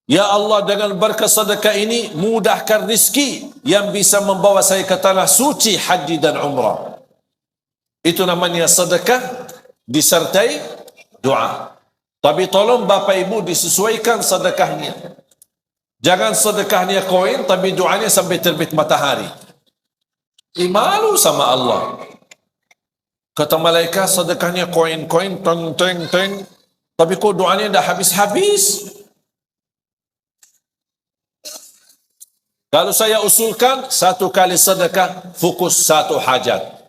Ya Allah, dengan berkah sedekah ini mudahkan rizki yang bisa membawa saya ke tanah suci haji dan umrah. Itu namanya sedekah disertai doa. Tapi tolong Bapak Ibu disesuaikan sedekahnya. Jangan sedekahnya koin tapi doanya sampai terbit matahari. Malu sama Allah. Kata malaikat sedekahnya koin-koin teng-teng-teng, tapi kok doanya dah habis-habis. Kalau saya usulkan, satu kali sedekah fokus satu hajat.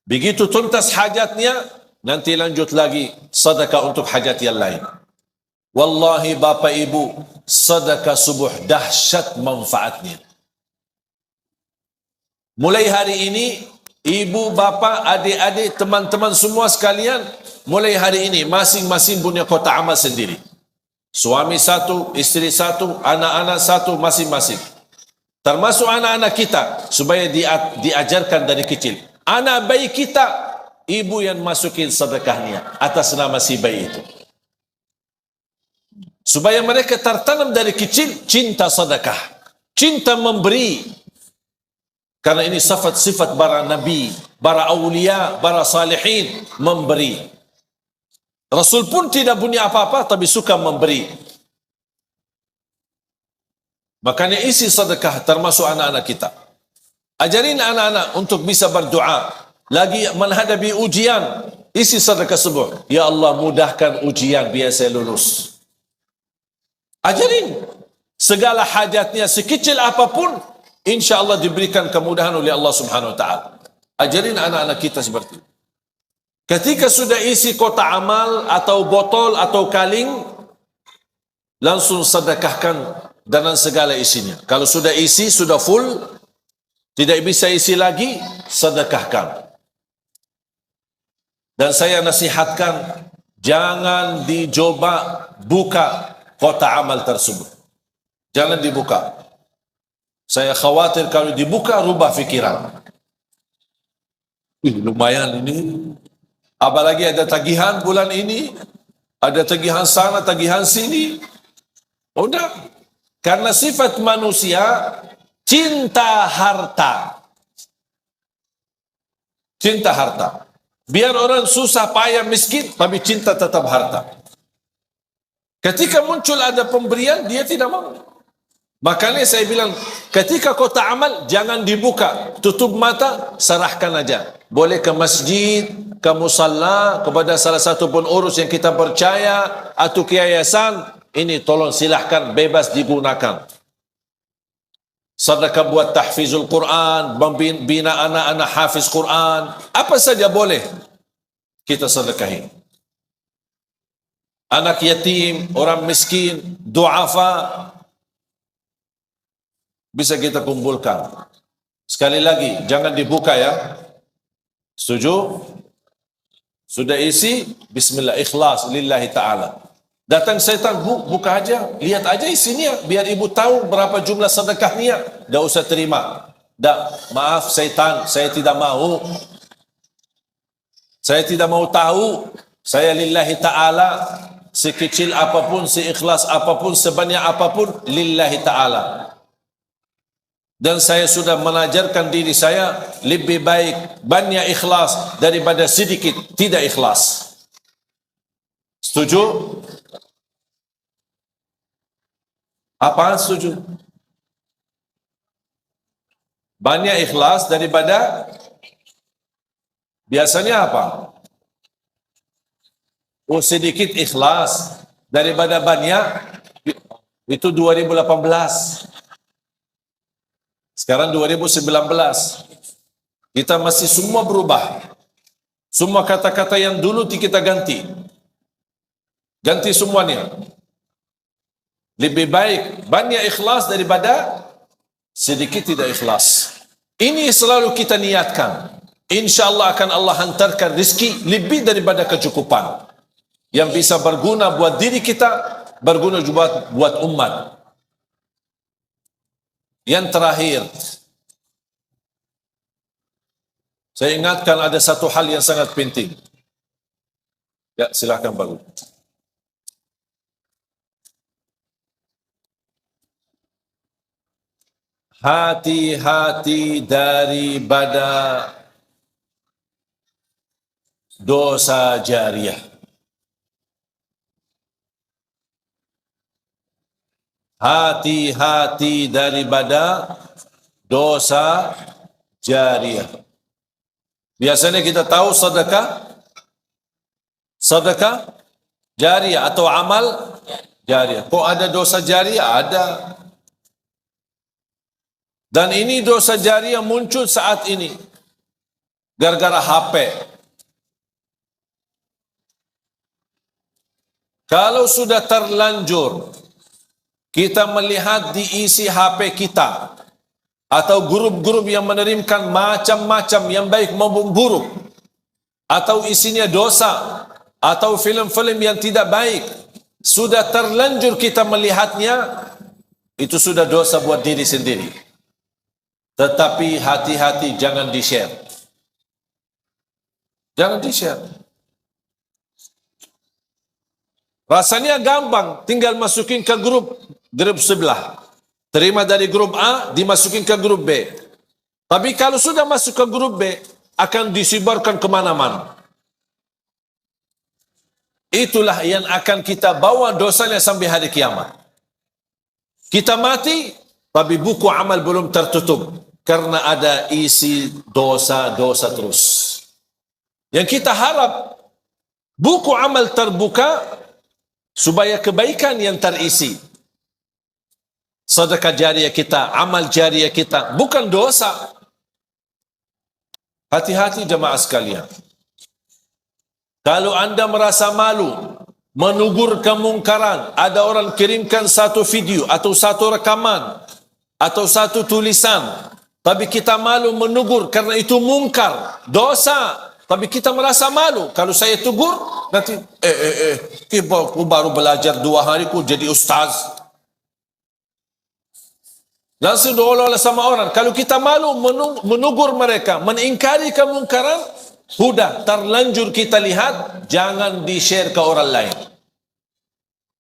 Begitu tuntas hajatnya, nanti lanjut lagi sedekah untuk hajat yang lain. Wallahi Bapak Ibu, sedekah subuh dahsyat manfaatnya. Mulai hari ini, ibu, bapa, adik-adik, teman-teman semua sekalian, mulai hari ini masing-masing punya kotak amal sendiri. Suami satu, istri satu, anak-anak satu, masing-masing. termasuk anak-anak kita, supaya diajarkan dari kecil. Anak bayi kita, ibu yang masukin sedekahnya atas nama si bayi itu, supaya mereka tertanam dari kecil cinta sedekah, cinta memberi. Karena ini sifat-sifat para nabi, para awliya, para salihin, memberi. Rasul pun tidak punya apa-apa, tapi suka memberi. Makanya isi sedekah termasuk anak-anak kita. Ajarin anak-anak untuk bisa berdoa. Lagi menghadapi ujian, isi sedekah subuh. Ya Allah, mudahkan ujian biar saya lulus. Ajarin. Segala hajatnya sekecil apapun, insya Allah diberikan kemudahan oleh Allah Subhanahu Wa Taala. Ajarin anak-anak kita seperti itu. Ketika sudah isi kotak amal atau botol atau kaleng, langsung sedekahkan dengan segala isinya. Kalau sudah isi, sudah full, tidak bisa isi lagi, sedekahkan. Dan saya nasihatkan, jangan dicoba buka kotak amal tersebut. Jangan dibuka. Saya khawatir kalau dibuka, rubah fikiran. Lumayan ini. Apalagi ada tagihan bulan ini, ada tagihan sana, tagihan sini. Udah. Karena sifat manusia cinta harta. Cinta harta. Biar orang susah, payah, miskin, tapi cinta tetap harta. Ketika muncul ada pemberian, dia tidak mau. Makanya saya bilang, ketika kotak amal, jangan dibuka. Tutup mata, serahkan aja. Boleh ke masjid, ke musalla, kepada salah satu pengurus yang kita percaya, atau ke yayasan. Ini tolong silahkan, bebas digunakan. Sedekah buat tahfizul Quran, bina anak-anak hafiz Quran, apa saja boleh kita sedekahi. Anak yatim, orang miskin, duafa, bisa kita kumpulkan. Sekali lagi, jangan dibuka ya. Setuju? Sudah isi, bismillah, ikhlas lillahi ta'ala. Datang setan, buka aja, lihat aja isinya, biar ibu tahu berapa jumlah sedekahnya. Tidak usah terima. Maaf setan, saya tidak mau. Saya tidak mau tahu. Saya lillahi ta'ala, sekecil apapun, seikhlas apapun, sebanyak apapun, lillahi ta'ala. Dan saya sudah mengajarkan diri saya, lebih baik banyak ikhlas daripada sedikit tidak ikhlas. Setuju? Apaan setuju? Banyak ikhlas daripada biasanya apa? Oh, sedikit ikhlas daripada banyak. Itu 2018. Sekarang 2019. Kita masih semua berubah. Semua kata-kata yang dulu kita ganti. Ganti semuanya. Lebih baik banyak ikhlas daripada sedikit tidak ikhlas. Ini selalu kita niatkan. InsyaAllah akan Allah hantarkan rezeki lebih daripada kecukupan. Yang bisa berguna buat diri kita, berguna juga buat umat. Yang terakhir, saya ingatkan ada satu hal yang sangat penting. Ya, silakan Pak. Hati-hati daripada dosa jariah. Hati-hati daripada dosa jariah. Biasanya kita tahu sedekah jariah atau amal jariah. Kok ada dosa jariah? Ada. Dan ini dosa jariah muncul saat ini gara-gara HP. Kalau sudah terlanjur kita melihat diisi HP kita atau grup-grup yang menerimkan macam-macam yang baik maupun buruk, atau isinya dosa atau film-film yang tidak baik, sudah terlanjur kita melihatnya, itu sudah dosa buat diri sendiri. Tetapi hati-hati, jangan di-share. Jangan di-share. Rasanya gampang, tinggal masukin ke grup sebelah. Terima dari grup A, dimasukin ke grup B. Tapi kalau sudah masuk ke grup B, akan disebarkan kemana-mana. Itulah yang akan kita bawa dosanya sampai hari kiamat. Kita mati, tapi buku amal belum tertutup. Karena ada isi dosa-dosa terus. Yang kita harap, buku amal terbuka, supaya kebaikan yang terisi. Sedekah jariah kita, amal jariah kita, bukan dosa. Hati-hati jemaah sekalian. Kalau anda merasa malu, menegur kemungkaran, ada orang kirimkan satu video, atau satu rekaman, atau satu tulisan, tapi kita malu menegur karena itu mungkar, dosa. Tapi kita merasa malu. Kalau saya tegur, nanti, aku baru belajar 2 hari, aku jadi ustaz. Langsung diolah-olah sama orang. Kalau kita malu menegur mereka, mengingkari kemungkaran, sudah terlanjur kita lihat, jangan di-share ke orang lain.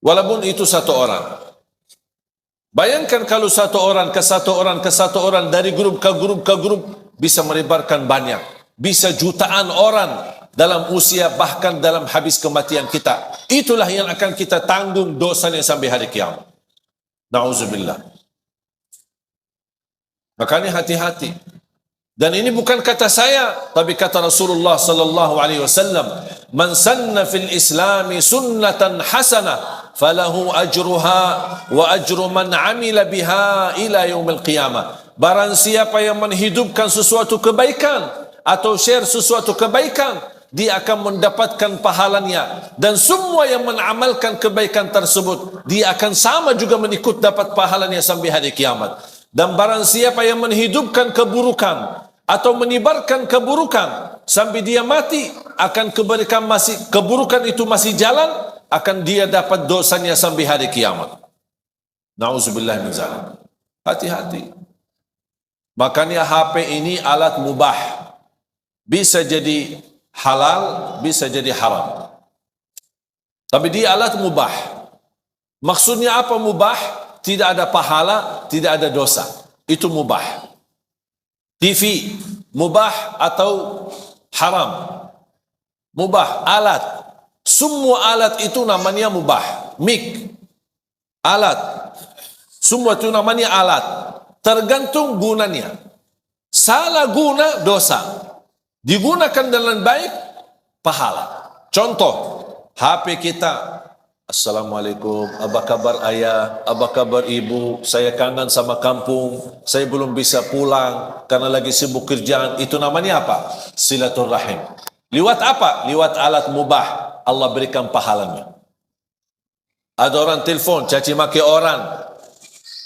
Walaupun itu satu orang. Bayangkan kalau satu orang ke satu orang ke satu orang, dari grup ke grup ke grup, bisa merebarkan banyak. Bisa jutaan orang dalam usia, bahkan dalam habis kematian kita. Itulah yang akan kita tanggung dosanya sampai hari kiamat. Na'udzubillah. Makanya hati-hati. Dan ini bukan kata saya, tapi kata Rasulullah sallallahu alaihi wasallam, "Man sanna fil Islami sunnatan hasanah, falahu ajruha wa ajru man 'amila biha ila yaumil qiyamah." Barang siapa yang menghidupkan sesuatu kebaikan atau share sesuatu kebaikan, dia akan mendapatkan pahalanya, dan semua yang mengamalkan kebaikan tersebut, dia akan sama juga mengikut dapat pahalanya sampai hari kiamat. Dan barang siapa yang menghidupkan keburukan atau menyebarkan keburukan sampai dia mati, akan keburukan itu masih jalan, akan dia dapat dosanya sampai hari kiamat. Na'udzubillah min zalik. Hati-hati. Makanya HP ini alat mubah. Bisa jadi halal, bisa jadi haram. Tapi dia alat mubah. Maksudnya apa mubah? Tidak ada pahala, tidak ada dosa. Itu mubah. TV, mubah atau haram? Mubah, alat. Semua alat itu namanya mubah. Mic, alat. Semua itu namanya alat. Tergantung gunanya. Salah guna, dosa. Digunakan dengan baik, pahala. Contoh, HP kita. Assalamualaikum, apa kabar ayah, apa kabar ibu, saya kangen sama kampung, saya belum bisa pulang karena lagi sibuk kerjaan. Itu namanya apa? Silaturrahim. Lewat apa? Lewat alat mubah, Allah berikan pahalanya. Ada orang telefon, caci maki orang,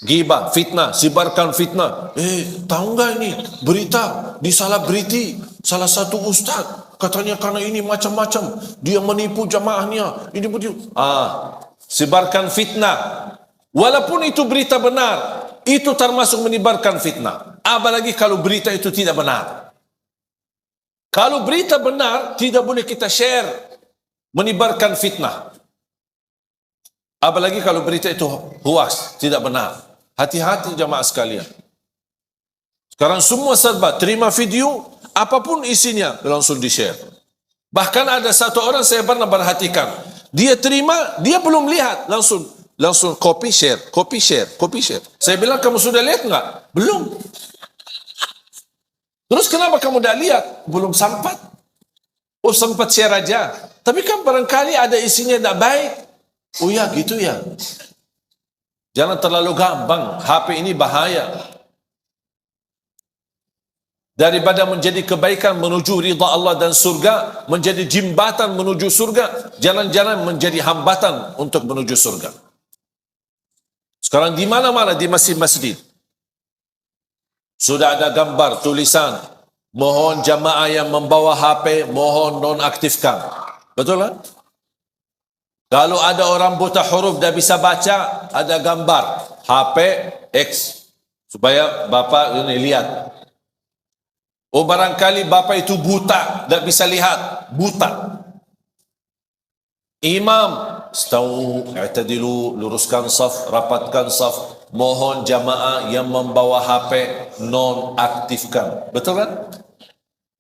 ghibah, fitnah, sebarkan fitnah. Tahu nggak ini berita di selebriti, salah satu ustaz katanya karena ini macam-macam, dia menipu jamaahnya, ini begitu. Sebarkan fitnah. Walaupun itu berita benar, itu termasuk menyebarkan fitnah. Apalagi kalau berita itu tidak benar. Kalau berita benar, tidak boleh kita share, menyebarkan fitnah. Apalagi kalau berita itu hoax, tidak benar. Hati-hati jamaah sekalian. Sekarang semua serba, terima video, apapun isinya, langsung di-share. Bahkan ada satu orang saya pernah perhatikan, dia terima, dia belum lihat, langsung copy share. Saya bilang, kamu sudah lihat enggak? Belum. Terus kenapa kamu dah lihat? Belum sempat. Oh, sempat share aja. Tapi kan barangkali ada isinya tidak baik. Oh ya, gitu ya. Jangan terlalu gampang. HP ini bahaya. Daripada menjadi kebaikan menuju ridha Allah dan surga, menjadi jembatan menuju surga, jalan-jalan menjadi hambatan untuk menuju surga. Sekarang di mana-mana, di masjid-masjid, sudah ada gambar, tulisan, mohon jamaah yang membawa HP, mohon nonaktifkan. Betul kan? Kalau ada orang buta huruf dah bisa baca, ada gambar HP X. supaya bapa ini lihat. Oh, barangkali bapa itu buta, tak bisa lihat, buta. Imam, stau, i'tadilu, luruskan saf, rapatkan saf. Mohon jamaah yang membawa HP non-aktifkan. Betul kan?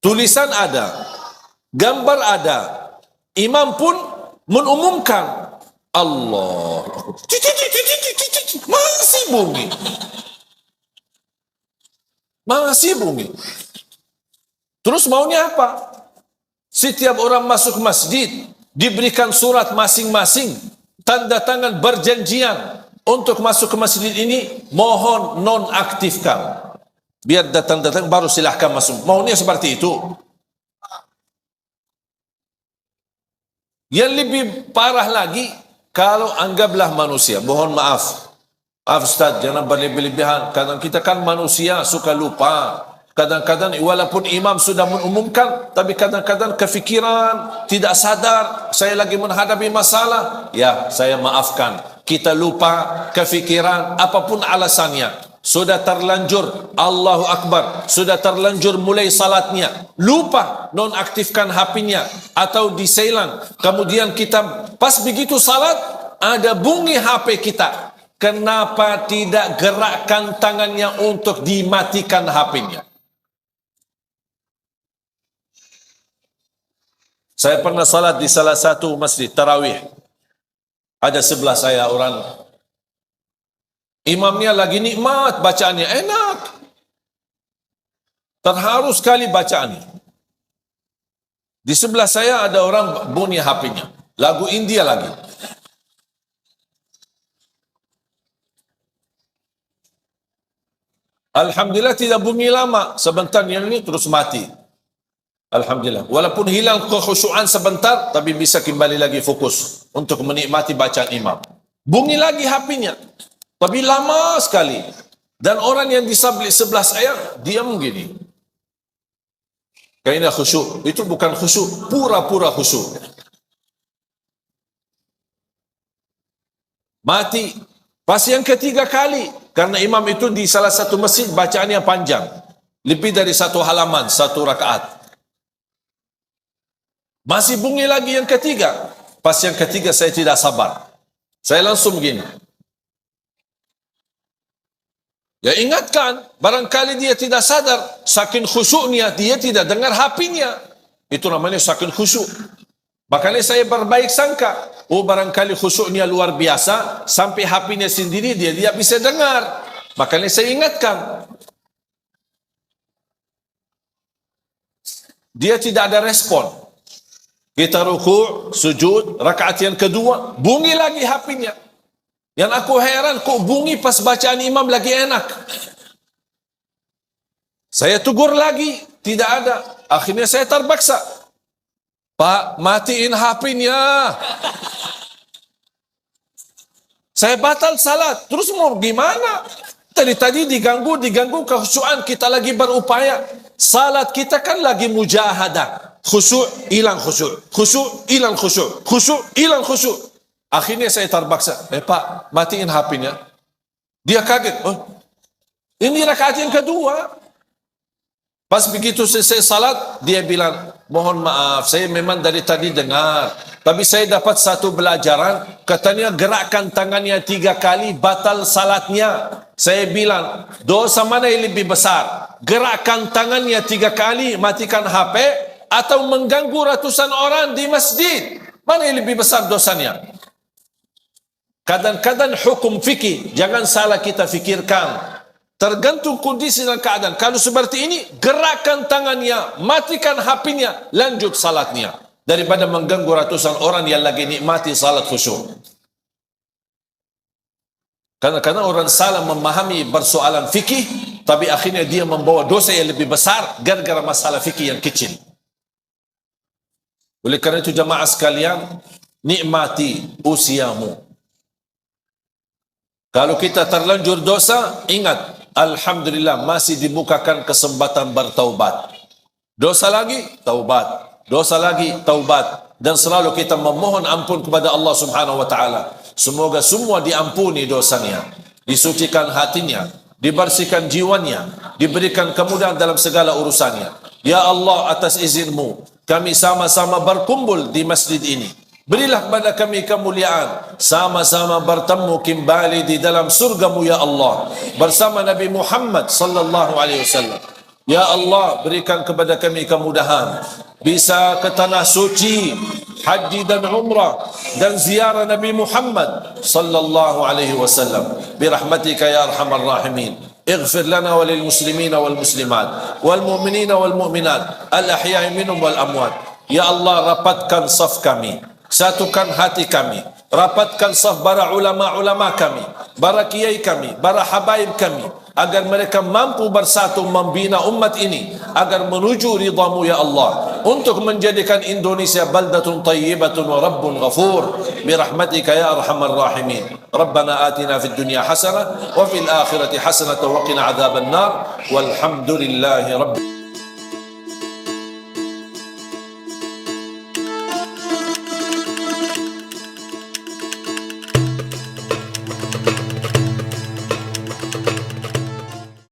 Tulisan ada, gambar ada. Imam pun mengumumkan, Allah. Masih bunyi. Masih bunyi. Terus maunya apa? Setiap orang masuk masjid diberikan surat masing-masing, tanda tangan berjanjian untuk masuk ke masjid ini, mohon nonaktifkan. Biar datang-datang baru silahkan masuk. Maunya seperti itu. Yang lebih parah lagi, kalau anggaplah manusia, mohon maaf Ustaz, jangan berlebih-lebihan. Kadang kita kan manusia, suka lupa. Kadang-kadang walaupun imam sudah mengumumkan, tapi kadang-kadang kefikiran, tidak sadar, saya lagi menghadapi masalah. Ya, saya maafkan. Kita lupa, kefikiran, apapun alasannya. Sudah terlanjur, Allahu Akbar. Sudah terlanjur mulai salatnya. Lupa nonaktifkan HP-nya atau diselang. Kemudian kita pas begitu salat, ada bunyi HP kita. Kenapa tidak gerakkan tangannya untuk dimatikan HP-nya? Saya pernah salat di salah satu masjid tarawih. Ada sebelah saya orang, imamnya lagi nikmat bacaannya, enak, terharu sekali bacaannya. Di sebelah saya ada orang bunyi HP-nya, lagu India lagi. Alhamdulillah tidak bunyi lama, sebentar yang ini terus mati. Alhamdulillah. Walaupun hilang kekhusyuan sebentar, tapi bisa kembali lagi fokus untuk menikmati bacaan imam. Bunyi lagi HP-nya, tapi lama sekali. Dan orang yang di sebelah saya, diam gini. Kayaknya khusyuk. Itu bukan khusyuk, pura-pura khusyuk. Mati. Pas yang ketiga kali, karena imam itu di salah satu masjid bacaannya panjang. Lebih dari satu halaman, satu rakaat. Masih bunyi lagi yang ketiga. Pas yang ketiga saya tidak sabar. Saya langsung begini. Ya ingatkan, barangkali dia tidak sadar. Saking khusyuknya, dia tidak dengar HP-nya. Itu namanya saking khusyuk. Makanya saya berbaik sangka. Oh barangkali khusyuknya luar biasa. Sampai HP-nya sendiri dia tidak bisa dengar. Makanya saya ingatkan. Dia tidak ada respon. Kita ruku', sujud, rakaat yang kedua, bunyi lagi HP-nya. Yang aku heran, kok bunyi pas bacaan imam lagi enak. Saya tegur lagi, tidak ada. Akhirnya saya terpaksa. Pak, matiin HP-nya. Saya batal salat. Terus mau gimana? Tadi diganggu kekhusyuan, kita lagi berupaya. Salat kita kan lagi mujahadah. Khusyuk, hilang khusyuk. Khusyuk, hilang khusyuk. Khusyuk, hilang khusyuk. Akhirnya saya terpaksa. Pak, matiin HP-nya. Dia kaget. Oh, ini rakaat yang kedua. Pas begitu selesai salat, dia bilang, mohon maaf, saya memang dari tadi dengar. Tapi saya dapat satu pelajaran. Katanya gerakkan tangannya 3 kali, batal salatnya. Saya bilang, dosa mana yang lebih besar? Gerakkan tangannya 3 kali, matikan HP, atau mengganggu ratusan orang di masjid? Mana yang lebih besar dosanya? Kadang-kadang hukum fikih, jangan salah kita fikirkan. Tergantung kondisi dan keadaan. Kalau seperti ini, gerakkan tangannya, matikan HP-nya, lanjut salatnya. Daripada mengganggu ratusan orang yang lagi nikmati salat khusyuk. Kadang-kadang orang salah memahami persoalan fikih, tapi akhirnya dia membawa dosa yang lebih besar gara-gara masalah fikih yang kecil. Oleh kerana itu jamaah sekalian, nikmati usiamu. Kalau kita terlanjur dosa, ingat, alhamdulillah masih dibukakan kesempatan bertaubat. Dosa lagi, taubat. Dosa lagi, taubat. Dan selalu kita memohon ampun kepada Allah Subhanahu wa taala. Semoga semua diampuni dosanya, disucikan hatinya, dibersihkan jiwanya, diberikan kemudahan dalam segala urusannya. Ya Allah, atas izinmu kami sama-sama berkumpul di masjid ini. Berilah kepada kami kemuliaan, sama-sama bertemu kembali di dalam surgamu ya Allah, bersama Nabi Muhammad sallallahu alaihi wasallam. Ya Allah, berikan kepada kami kemudahan bisa ke tanah suci, haji dan umrah dan ziarah Nabi Muhammad sallallahu alaihi wasallam. Birahmatika ya arhamar rahimin. اغفر لنا وللمسلمين والمسلمات والمؤمنين والمؤمنات الأحياء منهم والأموات. Ya Allah, rapatkan saf kami, satukan hati kami, rapatkan saf para ulama-ulama kami, para kiai kami, para habaib kami, agar mereka mampu bersatu membina umat ini agar menuju ridhamu ya Allah, untuk menjadikan Indonesia baldatun tayyibatun wa rabbun ghafur birahmatika ya arhamar rahimin. Rabbana atina fid dunya hasanah wa fil akhirati hasanah wa qina adzaban nar walhamdulillahi rabbil